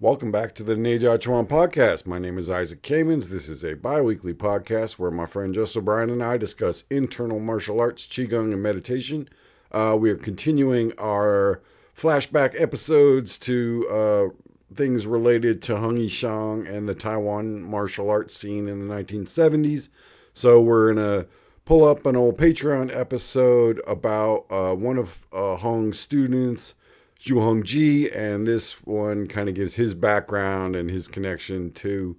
Welcome back to the Neja Chuan podcast. My name is Isaac Kamens. This is a bi-weekly podcast where my friend Joseph O'Brien and I discuss internal martial arts, Qigong, and meditation. We are continuing our flashback episodes to things related to Hung Yishang and the Taiwan martial arts scene in the 1970s. So we're going to pull up an old Patreon episode about one of Hung's students, Zhu Hongji, and this one kind of gives his background and his connection to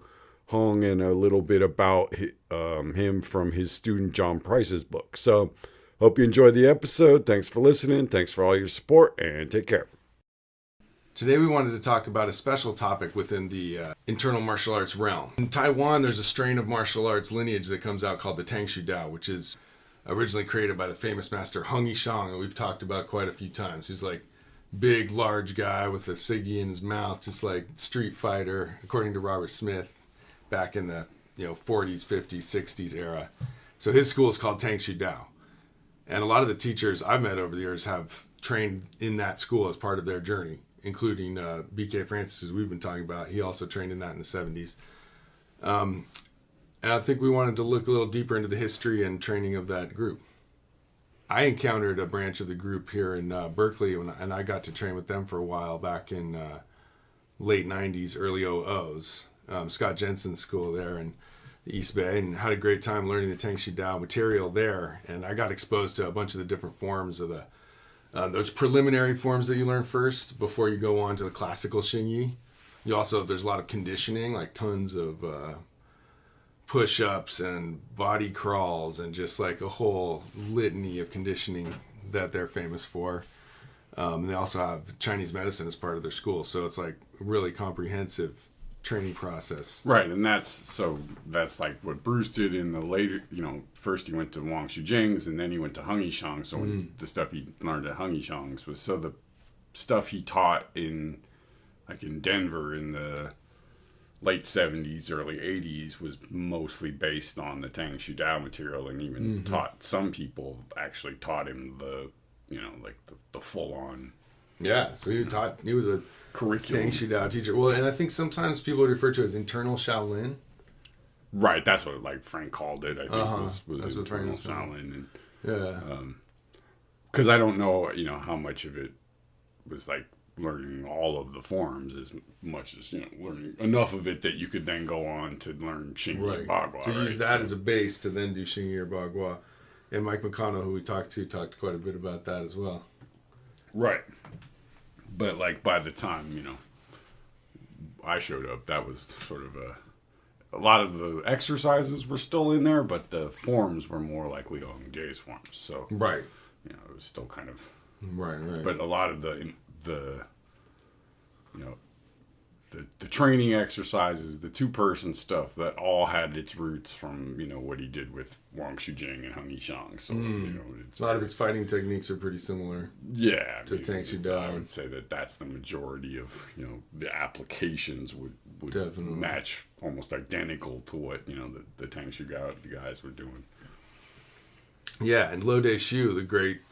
Hung and a little bit about him from his student John Price's book. So hope you enjoyed the episode. Thanks for listening. Thanks for all your support, and take care. Today we wanted to talk about a special topic within the internal martial arts realm. In Taiwan, there's a strain of martial arts lineage that comes out called the Tang Shou Tao, which is originally created by the famous master Hung Yishang, and we've talked about quite a few times. He's like big, large guy with a ciggy in his mouth, just like Street Fighter, according to Robert Smith, back in the 40s, 50s, 60s era. So his school is called Tang Shou Tao. And a lot of the teachers I've met over the years have trained in that school as part of their journey, including B.K. Francis, as we've been talking about. He also trained in that in the 70s. And I think we wanted to look a little deeper into the history and training of that group. I encountered a branch of the group here in Berkeley, and I got to train with them for a while back in late 90s, early 00s. Scott Jensen's school there in the East Bay, and had a great time learning the Tang Shou Tao material there. And I got exposed to a bunch of the different forms of those preliminary forms that you learn first before you go on to the classical Xingyi. There's a lot of conditioning, like tons of push-ups and body crawls and just like a whole litany of conditioning that they're famous for. And they also have Chinese medicine as part of their school. So it's like a really comprehensive training process. Right, and that's like what Bruce did in the later, first he went to Wang Shujing's and then he went to Hung Yishang. So the stuff he learned at Hung Yishang's was, so the stuff he taught in Denver in the late 70s, early 80s was mostly based on the Tang Shou Tao material, and even some people actually taught him the full on. Yeah, so he was a curriculum Tang Shou Tao teacher. Well, and I think sometimes people would refer to it as internal Shaolin. Right, that's what Frank called it. I think was that's internal what Frank was Shaolin. Yeah. Because I don't know, how much of it was like learning all of the forms as much as, learning enough of it that you could then go on to learn Xingyi and Bagua. To use that as a base to then do Xingyi or Bagua. And Mike McConnell, who we talked quite a bit about that as well. Right. But by the time, I showed up, that was sort of a lot of the exercises were still in there, but the forms were more like Liu Hongji's forms. So, right. It was still kind of... Right. But a lot of the training exercises, the two-person stuff, that all had its roots from, what he did with Wang Shujing and Hung Yishang. So, a lot of his fighting techniques are pretty similar. Yeah. To Tang Shou Tao. I would say that's the majority of, the applications would definitely match almost identical to what, the Tang Shou Tao guys were doing. Yeah, and Lo De Shu, the great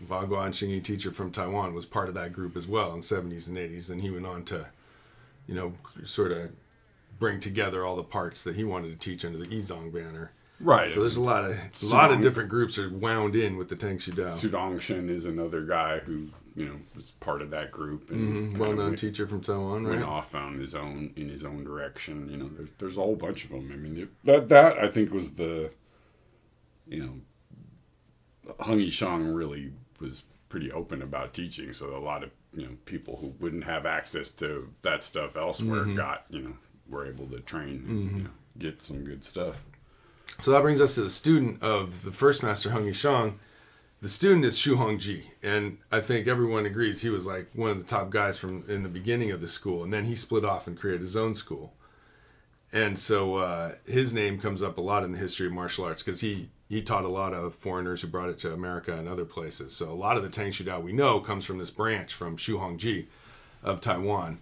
Bagua and Xingyi teacher from Taiwan, was part of that group as well in the 70s and 80s. And he went on to, sort of bring together all the parts that he wanted to teach under the Yizong banner. Right. So there's a lot of different groups are wound in with the Tang Shou Tao. Sudongshen is another guy who, was part of that group. And well-known teacher from Taiwan, right? Went off on his own direction. There's a whole bunch of them. I mean, that I think was the, Hung Yishang really was pretty open about teaching, so a lot of people who wouldn't have access to that stuff elsewhere were able to train, get some good stuff. So that brings us to the student of the first master, Hung Yishang. The student is Zhu Hongji, and I think everyone agrees he was like one of the top guys from in the beginning of the school, and then he split off and created his own school. And so his name comes up a lot in the history of martial arts because he taught a lot of foreigners who brought it to America and other places. So a lot of the Tang Shou Tao we know comes from this branch from Zhu Hongji of Taiwan.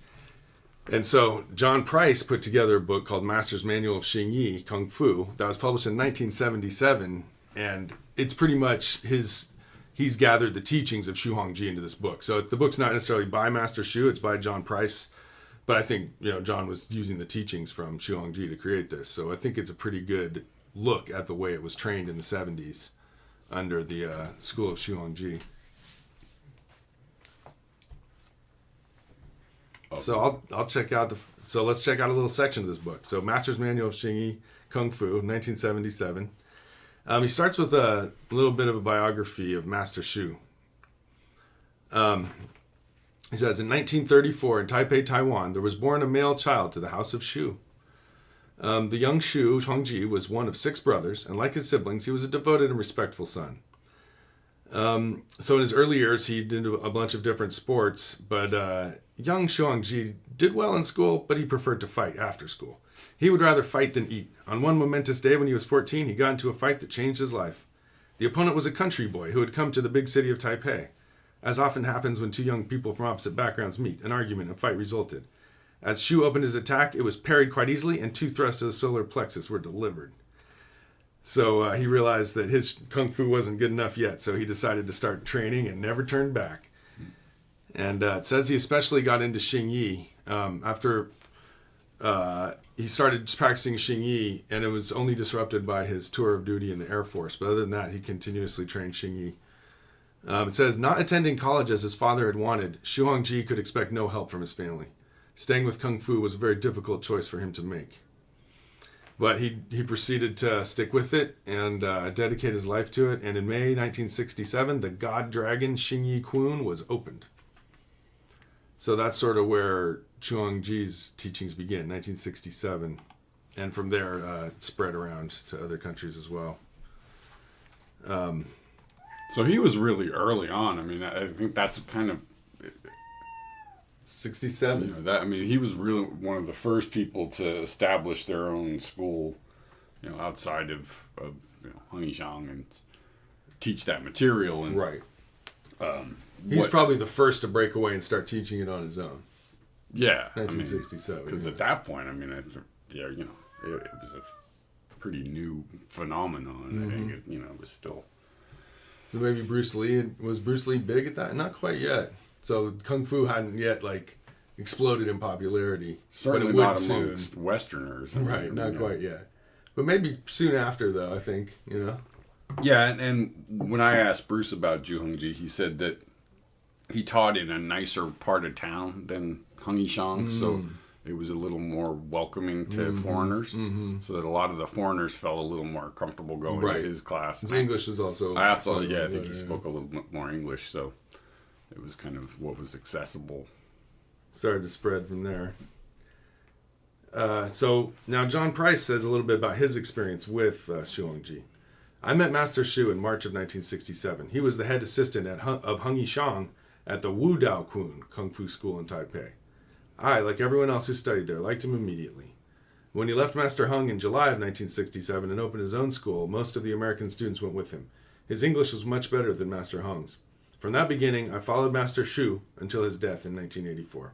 And so John Price put together a book called Master's Manual of Xingyi Kung Fu that was published in 1977. And it's pretty much he's gathered the teachings of Zhu Hongji into this book. So the book's not necessarily by Master Shu, it's by John Price, But I think, John was using the teachings from Shou Hongji to create this. So I think it's a pretty good look at the way it was trained in the 70s under the school of Shou Hongji. Okay. So I'll check out so let's check out a little section of this book. So Master's Manual of Xingyi Kung Fu, 1977. He starts with a little bit of a biography of Master Shu. He says, in 1934, in Taipei, Taiwan, there was born a male child to the House of Shu. The young Shou Hongji was one of 6 brothers, and like his siblings, he was a devoted and respectful son. So in his early years, he did a bunch of different sports, but young Shou Hongji did well in school, but he preferred to fight after school. He would rather fight than eat. On one momentous day when he was 14, he got into a fight that changed his life. The opponent was a country boy who had come to the big city of Taipei. As often happens when 2 young people from opposite backgrounds meet, an argument and fight resulted. As Shu opened his attack, it was parried quite easily, and 2 thrusts to the solar plexus were delivered. So he realized that his kung fu wasn't good enough yet, so he decided to start training and never turned back. And it says he especially got into Xingyi after he started practicing Xingyi, and it was only disrupted by his tour of duty in the Air Force. But other than that, he continuously trained Xingyi. It says, not attending college as his father had wanted, Shou Hongji could expect no help from his family. Staying with Kung Fu was a very difficult choice for him to make. But he proceeded to stick with it and dedicate his life to it. And in May 1967, the God Dragon Xingyi Kun was opened. So that's sort of where Shou Hongji's teachings begin, 1967. And from there, it spread around to other countries as well. So he was really early on. I mean, I think that's kind of 67. He was really one of the first people to establish their own school, outside of Hangishang and teach that material. And, right. He's probably the first to break away and start teaching it on his own. Yeah, 1967. Because at that point, it was a pretty new phenomenon. Mm-hmm. I think it was still. Maybe Bruce Lee. Was Bruce Lee big at that? Not quite yet. So Kung Fu hadn't yet exploded in popularity. Certainly but it not would amongst soon. Westerners. Right, not quite yet. But maybe soon after, though, I think, Yeah, and when I asked Bruce about Shou Hongji, he said that he taught in a nicer part of town than Hangishang, so it was a little more welcoming to foreigners, so that a lot of the foreigners felt a little more comfortable going to his class. His English is also... I think he spoke a little bit more English, so it was kind of what was accessible. Started to spread from there. So now John Price says a little bit about his experience with Shou Hongji. I met Master Shu in March of 1967. He was the head assistant of Hung Yishang at the Wu Dao Kun Kung Fu School in Taipei. I, like everyone else who studied there, liked him immediately. When he left Master Hung in July of 1967 and opened his own school, most of the American students went with him. His English was much better than Master Hung's. From that beginning, I followed Master Shu until his death in 1984.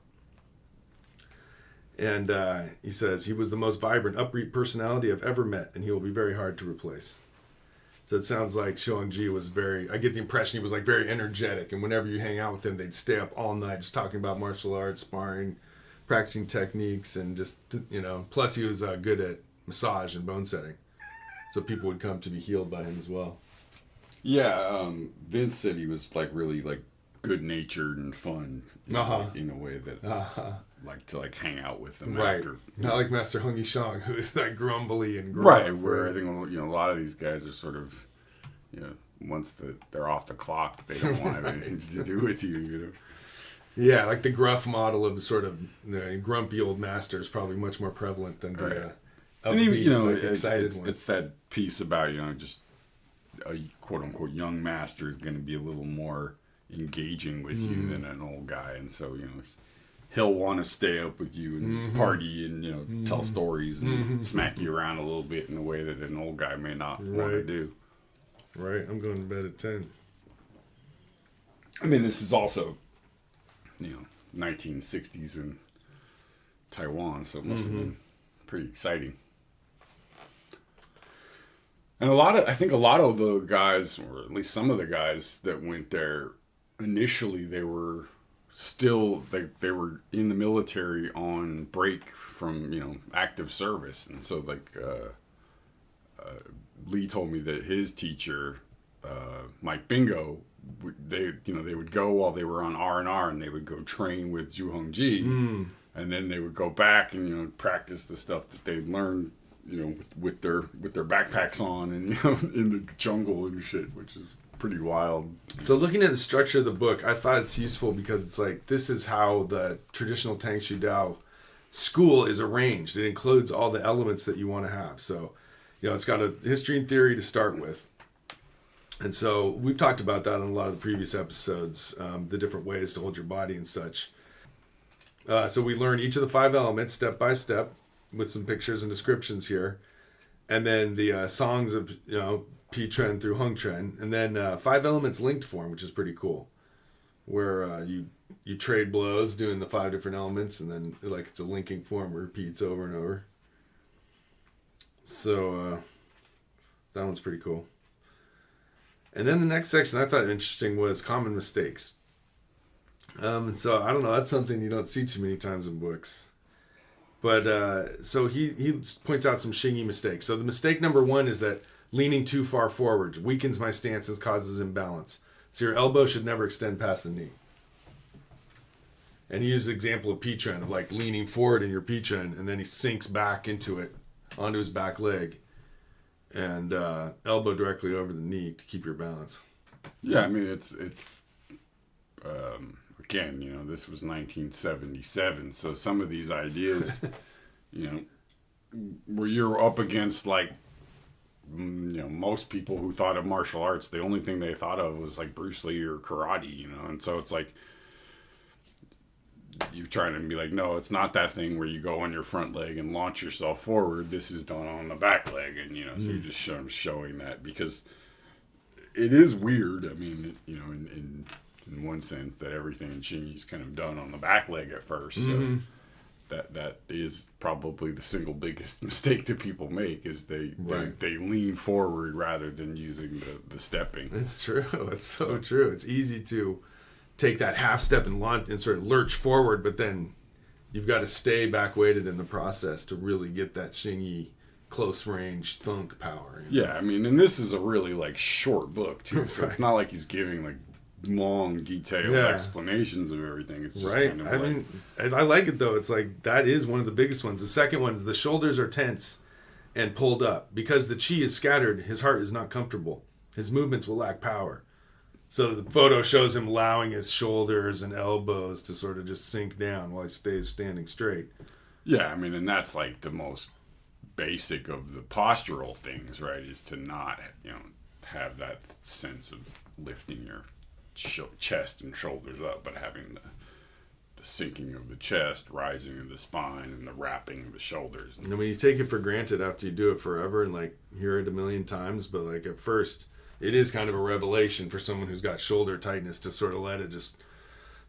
And he says, he was the most vibrant, upbeat personality I've ever met, and he will be very hard to replace. So it sounds like Shou Hongji was I get the impression he was very energetic, and whenever you hang out with him, they'd stay up all night just talking about martial arts, sparring, practicing techniques, and just, plus he was good at massage and bone setting. So people would come to be healed by him as well. Yeah, Vince said he was really good-natured and fun in a way that like to hang out with them. Right. After, not like Master Hung Yishang, who is grumbly and gruff. Right, where I think a lot of these guys are sort of, once they're off the clock, they don't want to have anything to do with you. Yeah, like the gruff model of the sort of grumpy old master is probably much more prevalent than the upbeat, excited one. It's that piece about just a quote unquote young master is going to be a little more engaging with you than an old guy, and so he'll want to stay up with you and party and tell stories and smack you around a little bit in a way that an old guy may not want to do. Right, I'm going to bed at 10. I mean, this is also 1960s in Taiwan, so it must have been pretty exciting. And I think a lot of the guys, or at least some of the guys that went there, initially they were still they were in the military on break from active service, and so Lee told me that his teacher Mike Bingo, they would go while they were on R&R, and they would go train with Zhu Hongji, and then they would go back and practice the stuff that they'd learned with their backpacks on and in the jungle and shit, which is pretty wild. So looking at the structure of the book, I thought it's useful because it's like this is how the traditional Tang Shou Tao school is arranged. It includes all the elements that you want to have. So it's got a history and theory to start with. And so we've talked about that in a lot of the previous episodes, the different ways to hold your body and such. So we learn each of the 5 elements step by step with some pictures and descriptions here. And then the songs of, Pi Tren through Hung Tren. And then 5 elements linked form, which is pretty cool. Where you trade blows doing the 5 different elements, and then it's a linking form where it repeats over and over. So that one's pretty cool. And then the next section I thought interesting was common mistakes. And so, I don't know, that's something you don't see too many times in books. But, so he points out some Xingyi mistakes. So the mistake number 1 is that leaning too far forward weakens my stance and causes imbalance. So your elbow should never extend past the knee. And he uses the example of Pi Tren, of leaning forward in your Pi Tren, and then he sinks back into it, onto his back leg. And elbow directly over the knee to keep your balance. Yeah, I mean it's again, this was 1977, so some of these ideas, where you're up against most people who thought of martial arts, the only thing they thought of was Bruce Lee or karate, and so it's you're trying to be no, it's not that thing where you go on your front leg and launch yourself forward. This is done on the back leg, and so you're just showing that because it is weird. I mean, in one sense that everything in Xingyi is kind of done on the back leg at first. So that is probably the single biggest mistake that people make is they lean forward rather than using the stepping. It's true. It's so true. It's easy to take that half step and launch and sort of lurch forward, but then you've got to stay back weighted in the process to really get that Xingyi close range thunk power. Yeah, I mean, and this is a really short book too. So it's not like he's giving long detailed explanations of everything. It's just kind of I mean, I like it though. It's that is one of the biggest ones. The second one is the shoulders are tense and pulled up because the chi is scattered. His heart is not comfortable. His movements will lack power. So the photo shows him allowing his shoulders and elbows to sort of just sink down while he stays standing straight. Yeah, I mean, and that's the most basic of the postural things, right? Is to not, have that sense of lifting your chest and shoulders up, but having the sinking of the chest, rising of the spine, and the wrapping of the shoulders. And when you take it for granted after you do it forever and hear it a million times, but at first it is kind of a revelation for someone who's got shoulder tightness to sort of let it just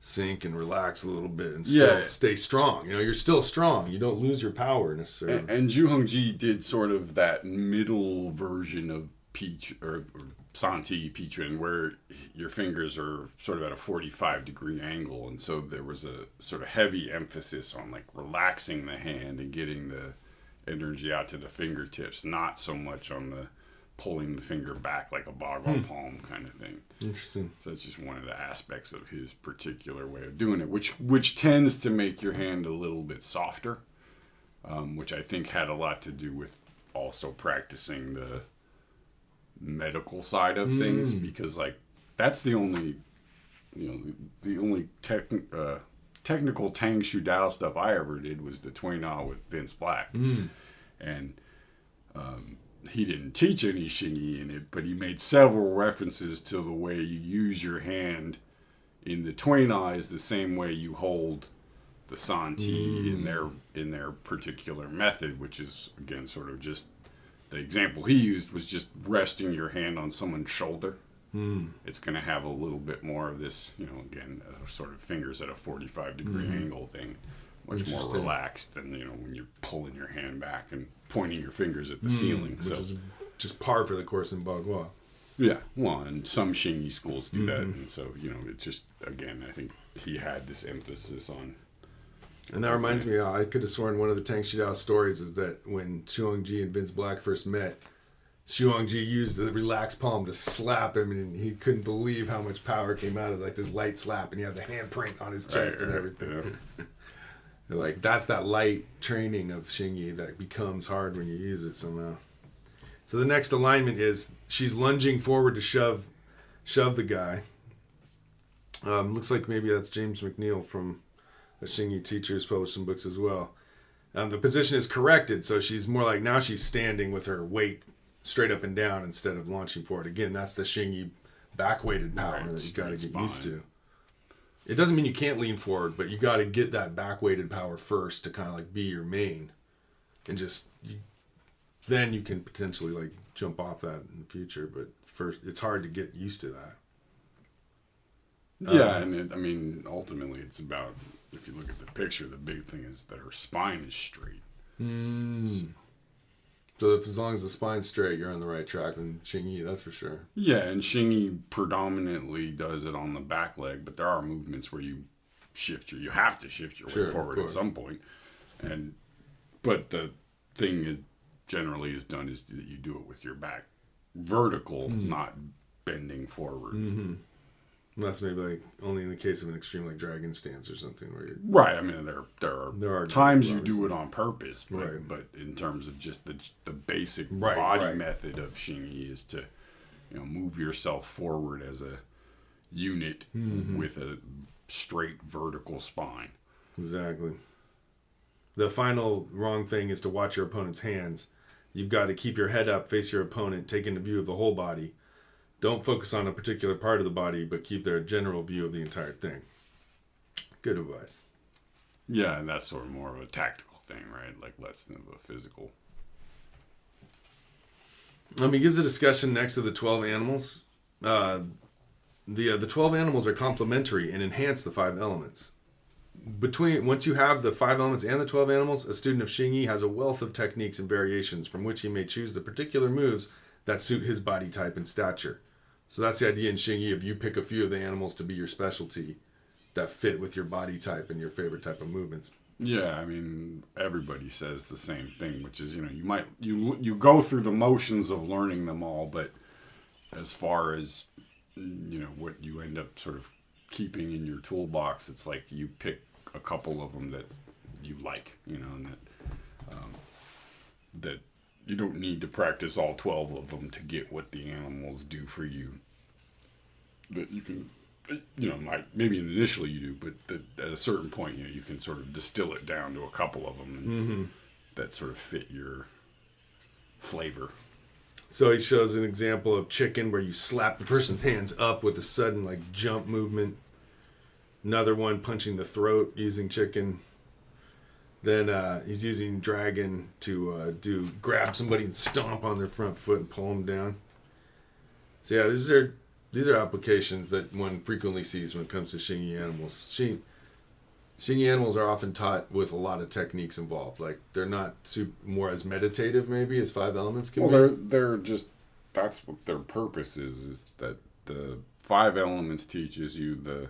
sink and relax a little bit and still stay strong. You're still strong. You don't lose your power necessarily. And Zhu Hongji did sort of that middle version of Santi Pi Tren, where your fingers are sort of at a 45-degree angle, and so there was a sort of heavy emphasis on relaxing the hand and getting the energy out to the fingertips, not so much on the pulling the finger back like a boggle palm kind of thing. Interesting. So it's just one of the aspects of his particular way of doing it, which tends to make your hand a little bit softer, which I think had a lot to do with also practicing the medical side of things, because that's the only technical Tang Shou Tao stuff I ever did was the Tui Na with Vince Black, and he didn't teach any Xingyi in it, but he made several references to the way you use your hand in the Tui Na is the same way you hold the Santi in their particular method, which is again sort of just the example he used was just resting your hand on someone's shoulder. It's going to have a little bit more of this, again, sort of fingers at a 45-degree angle thing, much more relaxed than, when you're pulling your hand back and pointing your fingers at the ceiling. Which is just par for the course in Bagua. Yeah, well, and some Xingyi schools do that, and so, it's just, again, I think he had this emphasis on. And that reminds me, I could have sworn one of the Tang Shou Tao stories is that when Xuangji and Vince Black first met, Xuangji used the relaxed palm to slap him, and he couldn't believe how much power came out of like this light slap, and he had the handprint on his chest and everything. Yeah. Like, that's that light training of Xingyi that becomes hard when you use it somehow. So the next alignment is she's lunging forward to shove the guy. Looks like maybe that's James McNeil from a Xingyi teacher who's published some books as well. The position is corrected, so she's more like now she's standing with her weight straight up and down instead of launching forward. Again, that's the Xingyi back-weighted power that you got to get used to. It doesn't mean you can't lean forward, but you got to get that back-weighted power first to kind of like be your main, and then you can potentially like jump off that in the future. But first, it's hard to get used to that. Yeah, and ultimately, it's about, if you look at the picture, the big thing is that her spine is straight. So as long as the spine's straight, you're on the right track with Xingyi, that's for sure. Yeah, and Xingyi predominantly does it on the back leg, but there are movements where you have to shift your way forward at some point. But the thing it generally is done is that you do it with your back vertical, not bending forward. Mm-hmm. Unless maybe like only in the case of an extreme like dragon stance or something where you're... Right, I mean there are times you do it on purpose, but in terms of just the basic body method of Xingyi is to move yourself forward as a unit with a straight vertical spine. Exactly. The final wrong thing is to watch your opponent's hands. You've got to keep your head up, face your opponent, take into view of the whole body. Don't focus on a particular part of the body, but keep their general view of the entire thing. Good advice. Yeah, and that's sort of more of a tactical thing, right? Like less than a physical. He gives a discussion next to the 12 animals. The 12 animals are complementary and enhance the 5 elements. Once you have the 5 elements and the 12 animals, a student of Xingyi has a wealth of techniques and variations from which he may choose the particular moves that suit his body type and stature. So that's the idea in Xingyi of you pick a few of the animals to be your specialty that fit with your body type and your favorite type of movements. Yeah, I mean, everybody says the same thing, which is, you go through the motions of learning them all, but as far as, what you end up sort of keeping in your toolbox, it's like you pick a couple of them that you like, and that you don't need to practice all 12 of them to get what the animals do for you. That you can, maybe initially you do, but that at a certain point, you can sort of distill it down to a couple of them and that sort of fit your flavor. So he shows an example of chicken where you slap the person's hands up with a sudden like jump movement. Another one punching the throat using chicken. Then he's using dragon to grab somebody and stomp on their front foot and pull them down. So yeah, these are applications that one frequently sees when it comes to Xingyi animals. Xingyi animals are often taught with a lot of techniques involved. Like they're not more as meditative maybe as 5 elements can be. Well, they're just, that's what their purpose is that the 5 elements teaches you the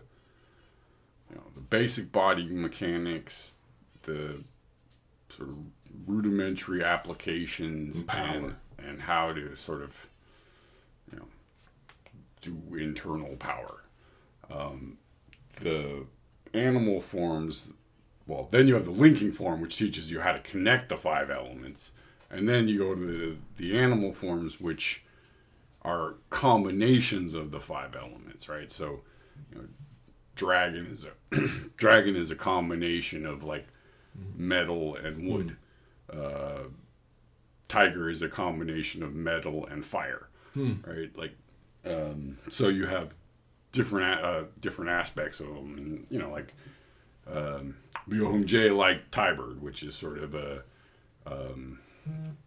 basic body mechanics, the sort of rudimentary applications and how to sort of do internal power. The animal forms, well, then you have the linking form, which teaches you how to connect the 5 elements, and then you go to the animal forms, which are combinations of the 5 elements, right? So dragon is a combination of like metal and wood. Tiger is a combination of metal and fire, right? Like, so you have different aspects of them, and like Liu Hongjie like Tybird, which is sort of a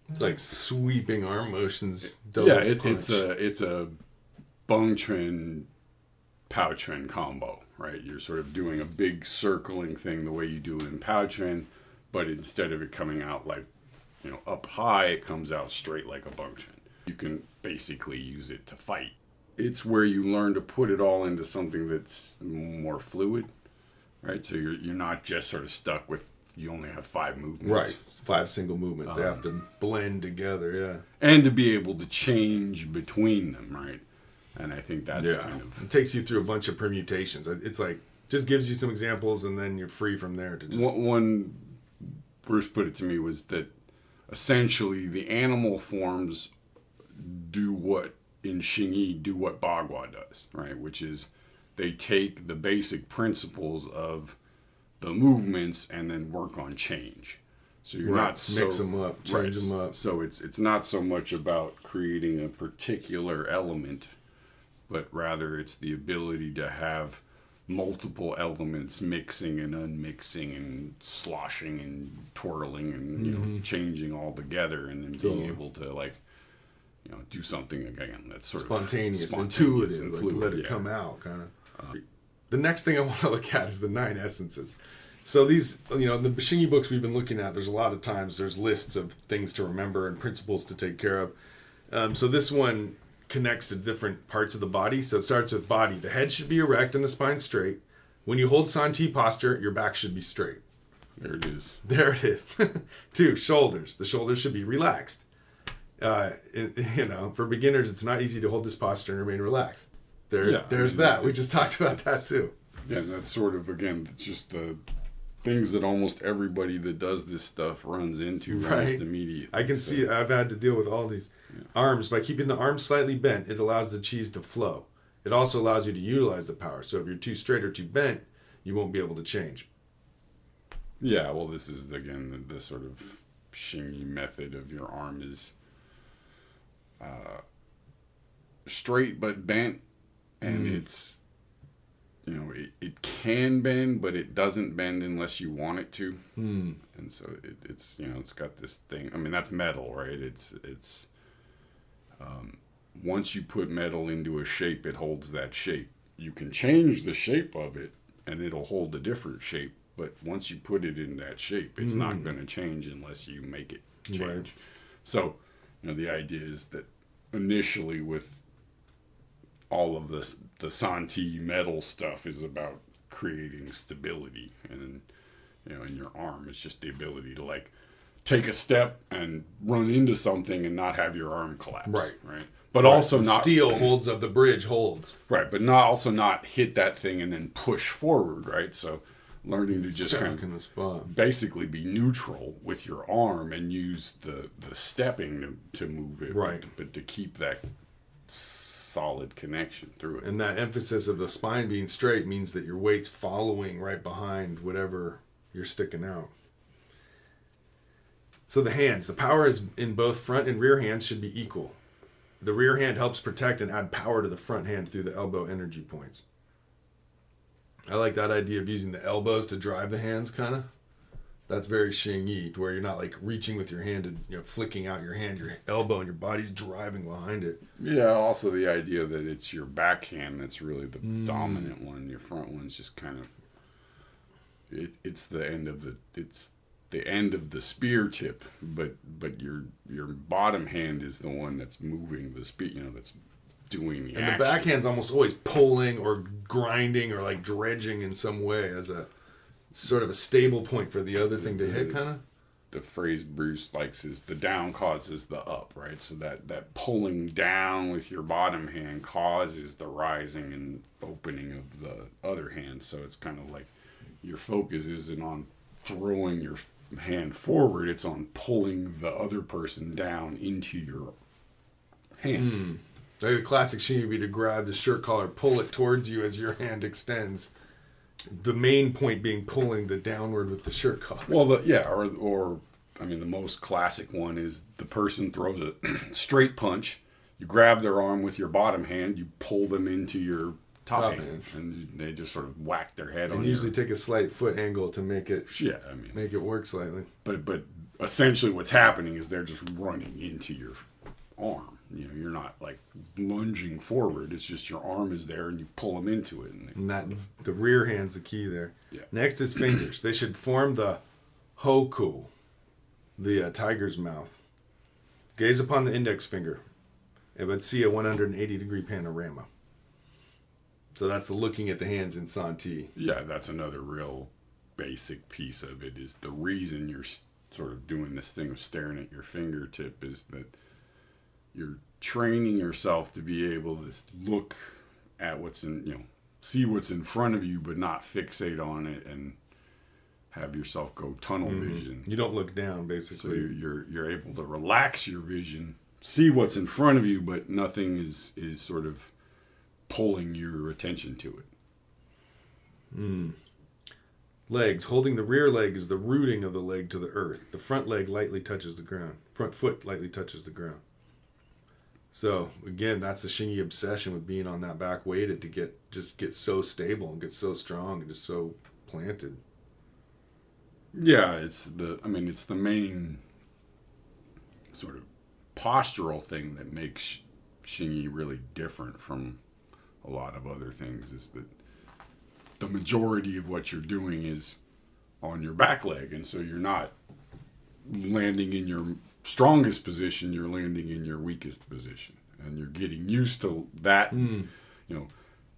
it's like sweeping arm motions. It's a Bung Chuan Pao Chuan combo, right? You're sort of doing a big circling thing the way you do it in Pao Chuan, but instead of it coming out like up high, it comes out straight like a Bung Chuan. You can basically use it to fight. It's where you learn to put it all into something that's more fluid. right? So you're not just sort of stuck with you only have 5 movements. Right. 5 single movements. They have to blend together, yeah. And to be able to change between them, right? And I think that's kind of... It takes you through a bunch of permutations. It's like, just gives you some examples and then you're free from there to just... One Bruce put it to me was that essentially the animal forms do what, in Xingyi, do what Bagua does, right? Which is they take the basic principles of the movements and then work on change. So you're not so... Mix them up, change them up. So it's not so much about creating a particular element, but rather it's the ability to have multiple elements mixing and unmixing and sloshing and twirling and you know changing all together, and then being able to like do something again that's sort spontaneous, of intuitive, and like fluid, let it come out kind of. The next thing I want to look at is the 9 essences. So these, the Xingyi books we've been looking at, there's a lot of times there's lists of things to remember and principles to take care of. So this one connects to different parts of the body. So it starts with body. The head should be erect and the spine straight. When you hold Santi posture, your back should be straight. There it is. There it is. 2, shoulders. The shoulders should be relaxed. For beginners, it's not easy to hold this posture and remain relaxed. There's that. We just talked about that too. Yeah, that's sort of, again, it's just the things that almost everybody that does this stuff runs into almost immediately. I can see, I've had to deal with all these. Arms. By keeping the arms slightly bent, it allows the qis to flow. It also allows you to utilize the power. So if you're too straight or too bent, you won't be able to change. Yeah, well, this is, again, the sort of Xingyi method of your arm is straight but bent, and it's, it can bend, but it doesn't bend unless you want it to. And so it's, it's got this thing. I mean, that's metal, right? It's once you put metal into a shape, it holds that shape. You can change the shape of it, and it'll hold a different shape. But once you put it in that shape, it's not going to change unless you make it change. Right. So, the idea is that initially with all of the Santi metal stuff is about creating stability. And then, in your arm, it's just the ability to, like, take a step and run into something and not have your arm collapse. Right. But also not... Steel holds up, the bridge holds. Right, but not hit that thing and then push forward, right? So learning to just kind in the spot. Basically be neutral with your arm and use the stepping to move it. Right. But to keep that solid connection through it. And that emphasis of the spine being straight means that your weight's following right behind whatever you're sticking out. So the hands. The power is in both front and rear hands should be equal. The rear hand helps protect and add power to the front hand through the elbow energy points. I like that idea of using the elbows to drive the hands, kind of. That's very Xingyi, to where you're not like reaching with your hand and flicking out your hand, your elbow, and your body's driving behind it. Yeah, also the idea that it's your backhand that's really the dominant one. Your front one's just kind of it's the end of the spear tip, but your bottom hand is the one that's moving the spear, that's doing the action. And the backhand's almost always pulling or grinding or like dredging in some way as a sort of a stable point for the other thing to hit, kind of. The phrase Bruce likes is the down causes the up, right? So that pulling down with your bottom hand causes the rising and opening of the other hand. So it's kind of like your focus isn't on throwing your hand forward, it's on pulling the other person down into your hand. Like the classic Xingyi would be to grab the shirt collar, pull it towards you as your hand extends. The main point being pulling the downward with the shirt collar. Well, or I mean, the most classic one is the person throws a straight punch. You grab their arm with your bottom hand, you pull them into your top hand, and they just sort of whack their head on. And usually take a slight foot angle to make it. Yeah, I mean, make it work slightly. But essentially, what's happening is they're just running into your arm. You're not like lunging forward. It's just your arm is there, and you pull them into it. And that the rear hand's the key there. Yeah. Next is fingers. They should form the hoku, the tiger's mouth. Gaze upon the index finger. It would see a 180-degree panorama. So that's the looking at the hands in Santi. Yeah, that's another real basic piece of it, is the reason you're sort of doing this thing of staring at your fingertip is that you're training yourself to be able to look at what's see what's in front of you, but not fixate on it and have yourself go tunnel vision. You don't look down, basically. So you're able to relax your vision, see what's in front of you, but nothing is sort of pulling your attention to it. Legs. Holding the rear leg is the rooting of the leg to the earth. The front leg lightly touches the ground. Front foot lightly touches the ground. So, again, that's the Xingyi obsession with being on that back weighted to get so stable and get so strong and just so planted. Yeah, it's the main sort of postural thing that makes Xingyi really different from a lot of other things, is that the majority of what you're doing is on your back leg, and so you're not landing in your strongest position, you're landing in your weakest position, and you're getting used to that.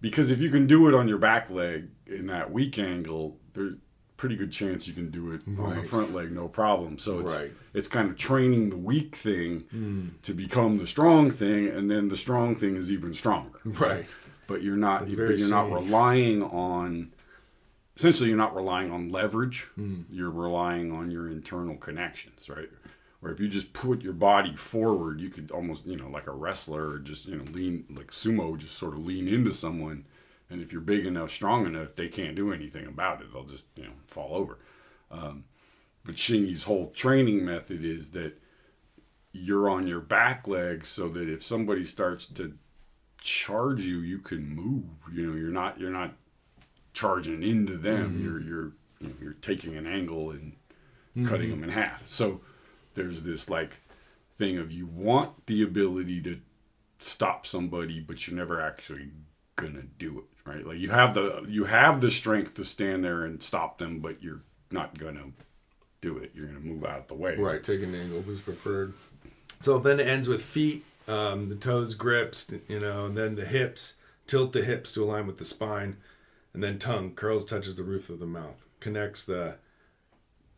Because if you can do it on your back leg in that weak angle, there's pretty good chance you can do it on the front leg, no problem. So it's kind of training the weak thing to become the strong thing, and then the strong thing is even stronger. Right. But you're not relying on, essentially you're not relying on leverage. You're relying on your internal connections, right? Where if you just put your body forward, you could almost, like a wrestler, or just, lean, like sumo, just sort of lean into someone. And if you're big enough, strong enough, they can't do anything about it. They'll just, fall over. But Xingyi's whole training method is that you're on your back leg so that if somebody starts to charge you, you can move. You're not charging into them. You're taking an angle and cutting them in half. So there's this thing of, you want the ability to stop somebody, but you're never actually gonna do it, right? Like you have the strength to stand there and stop them, but you're not gonna do it. You're gonna move out of the way. Right, take an angle is preferred. So then it ends with feet, the toes grips, and then the hips, tilt the hips to align with the spine, and then tongue curls, touches the roof of the mouth, connects the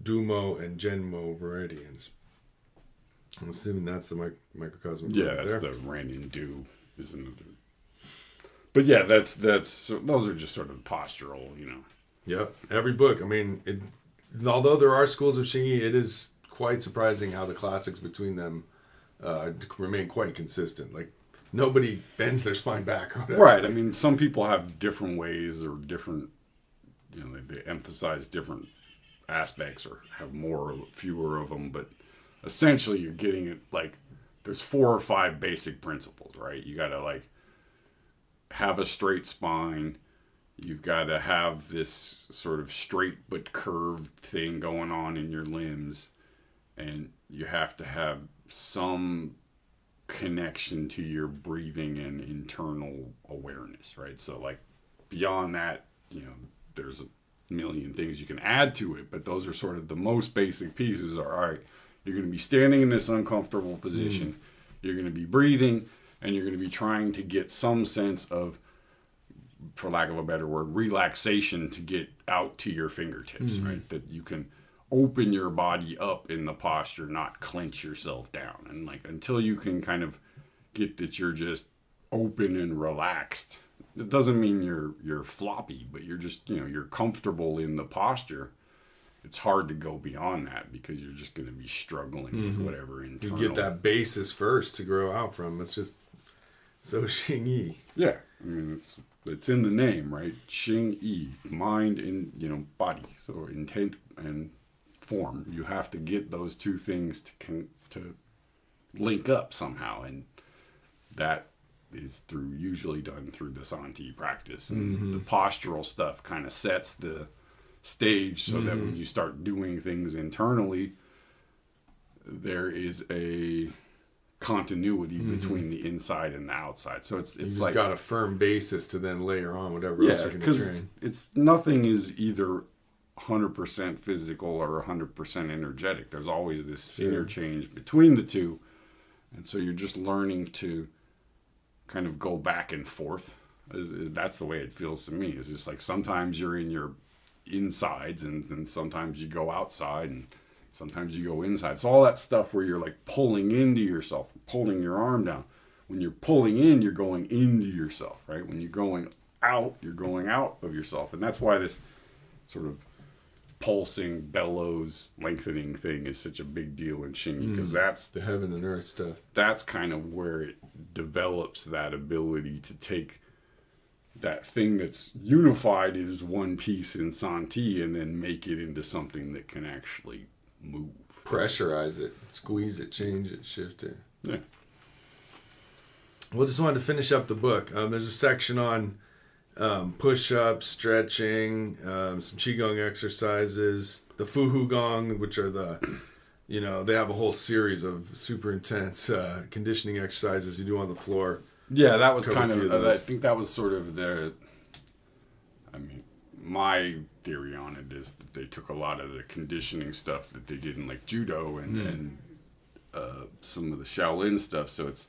Dumo and Genmo meridians. I'm assuming that's the microcosm. Yeah, that's the Ren and Du, isn't it? But yeah, that's those are just sort of postural, Yeah, every book. I mean, although there are schools of Xingyi, it is quite surprising how the classics between them remain quite consistent. Like, nobody bends their spine back or whatever. Right. I mean, some people have different ways or different, they emphasize different aspects or have more or fewer of them, but essentially you're getting it there's 4 or 5 basic principles, right? You got to have a straight spine. You've got to have this sort of straight but curved thing going on in your limbs, and you have to have some connection to your breathing and internal awareness, right? So beyond that, there's a million things you can add to it, but those are sort of the most basic pieces. All right, you're going to be standing in this uncomfortable position. You're going to be breathing, and you're going to be trying to get some sense of, for lack of a better word, relaxation to get out to your fingertips, right? That you can open your body up in the posture, not clench yourself down. And until you can kind of get that you're just open and relaxed, it doesn't mean you're floppy, but you're just, you're comfortable in the posture. It's hard to go beyond that because you're just going to be struggling with whatever internal. You get that basis first to grow out from. It's just so Xingyi. Yeah, I mean it's in the name, right? Xingyi, mind and body. So intent and form. You have to get those two things to link up somehow, and that is usually done through the Santi practice. And the postural stuff kind of sets the stage so that when you start doing things internally, there is a continuity between the inside and the outside. So it's you've got a firm basis to then layer on whatever else you're going to train. It's nothing is either 100% physical or 100% energetic. There's always this interchange between the two, and so you're just learning to kind of go back and forth That's the way it feels to me. It's just like sometimes you're in your insides, and sometimes you go outside, and sometimes you go inside. It's all that stuff where you're like pulling into yourself, pulling your arm down. When you're pulling in, you're going into yourself, right? When you're going out, you're going out of yourself. And that's why this sort of pulsing, bellows, lengthening thing is such a big deal in Xingyi, because that's the heaven and earth stuff. That's kind of where it develops that ability to take that thing that's unified as one piece in Santi and then make it into something that can actually move. Pressurize it, squeeze it, change it, shift it. Yeah. Well, just wanted to finish up the book. There's a section on push-ups, stretching, some Qigong exercises, the Fuhu Gong, which are they have a whole series of super intense conditioning exercises you do on the floor. Yeah, that was kind of, I think that was sort of my theory on it is that they took a lot of the conditioning stuff that they did in like judo and some of the Shaolin stuff. So it's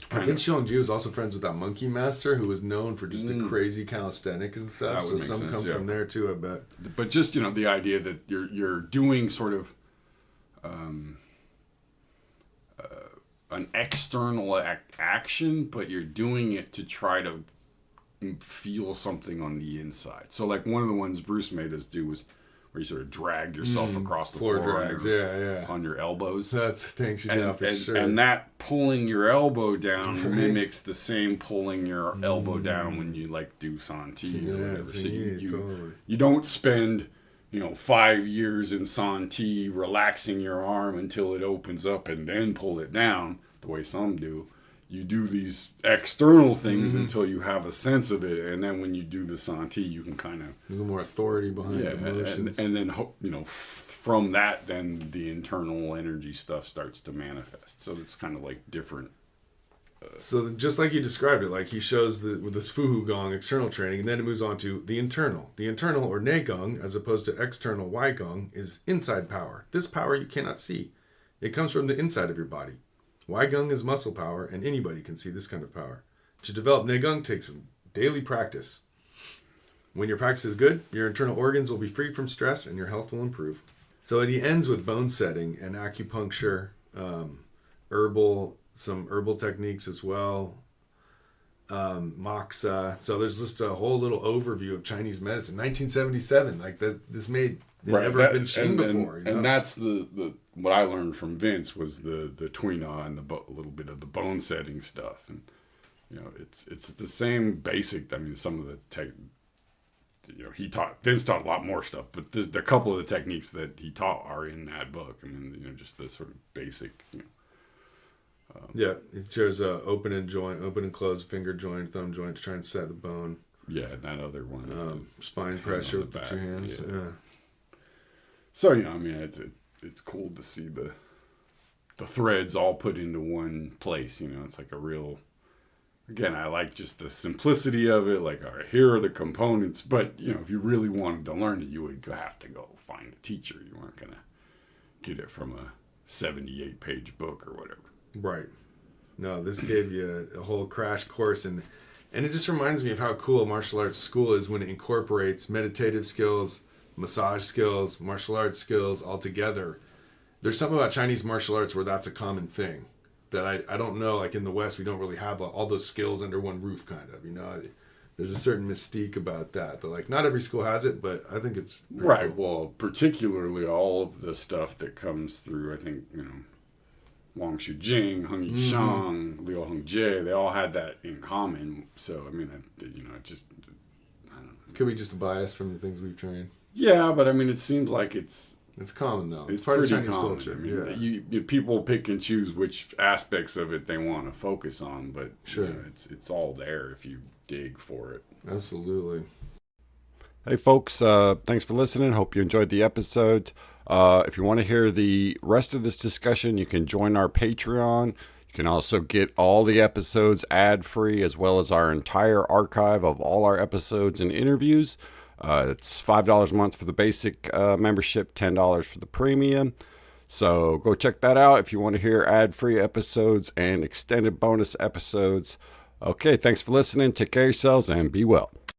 kind I think Xiongju is also friends with that monkey master who was known for just the crazy calisthenics and stuff. So some come from there too, I bet. But just, the idea that you're doing sort of an external action, but you're doing it to try to feel something on the inside. So like one of the ones Bruce made us do was where you sort of drag yourself across the floor drags, on your elbows. That's Tang Shou Tao for sure. And that pulling your elbow down mimics the same pulling your elbow down when you like do Santi or whatever. So you don't spend 5 years in Santi relaxing your arm until it opens up and then pull it down the way some do. You do these external things until you have a sense of it, and then when you do the Santi, you can kind of a little more authority behind the motions, and then from that, then the internal energy stuff starts to manifest. So it's kind of like different. So just like you described it, like he shows with this Fuhu Gong external training, and then it moves on to the internal. The internal or Ne Gong, as opposed to external Wai Gong, is inside power. This power you cannot see. It comes from the inside of your body. Wai Gong is muscle power, and anybody can see this kind of power. To develop Ne Gong takes daily practice. When your practice is good, your internal organs will be free from stress, and your health will improve. So he ends with bone setting and acupuncture, some herbal techniques as well, moxa. So there's just a whole little overview of Chinese medicine. 1977, like this never been seen before. And that's the what I learned from Vince was the Tuina and a little bit of the bone setting stuff, and it's the same basic. I mean, some of the Vince taught a lot more stuff, but a couple of the techniques that he taught are in that book. I mean, just the sort of basic. It shows open and close finger joint, thumb joint to try and set the bone. Yeah, and that other one. Spine pressure with the 2 hands. Yeah. So it's cool to see the threads all put into one place. It's like a real. Again, I like just the simplicity of it. Like, all right, here are the components. But if you really wanted to learn it, you would have to go find a teacher. You weren't gonna get it from a 78-page book or whatever. Right. No, this gave you a whole crash course, and it just reminds me of how cool a martial arts school is when it incorporates meditative skills, massage skills, martial arts skills all together. There's something about Chinese martial arts where that's a common thing that I don't know. Like in the West, we don't really have all those skills under one roof, kind of. There's a certain mystique about that. But like, not every school has it, but I think it's right. Cool. Well, particularly all of the stuff that comes through. I think Wang Shujing, Heng Yishang, Liu Hongjie, they all had that in common. So, I mean, it just, I don't know. Could be just a bias from the things we've trained. Yeah, but I mean, it seems like it's common, though. It's part of pretty Chinese common. culture. I mean, you people pick and choose which aspects of it they want to focus on, but sure, it's all there if you dig for it. Absolutely. Hey, folks, thanks for listening. Hope you enjoyed the episode. If you want to hear the rest of this discussion, you can join our Patreon. You can also get all the episodes ad-free, as well as our entire archive of all our episodes and interviews. It's $5 a month for the basic membership, $10 for the premium. So go check that out if you want to hear ad-free episodes and extended bonus episodes. Okay, thanks for listening. Take care of yourselves and be well.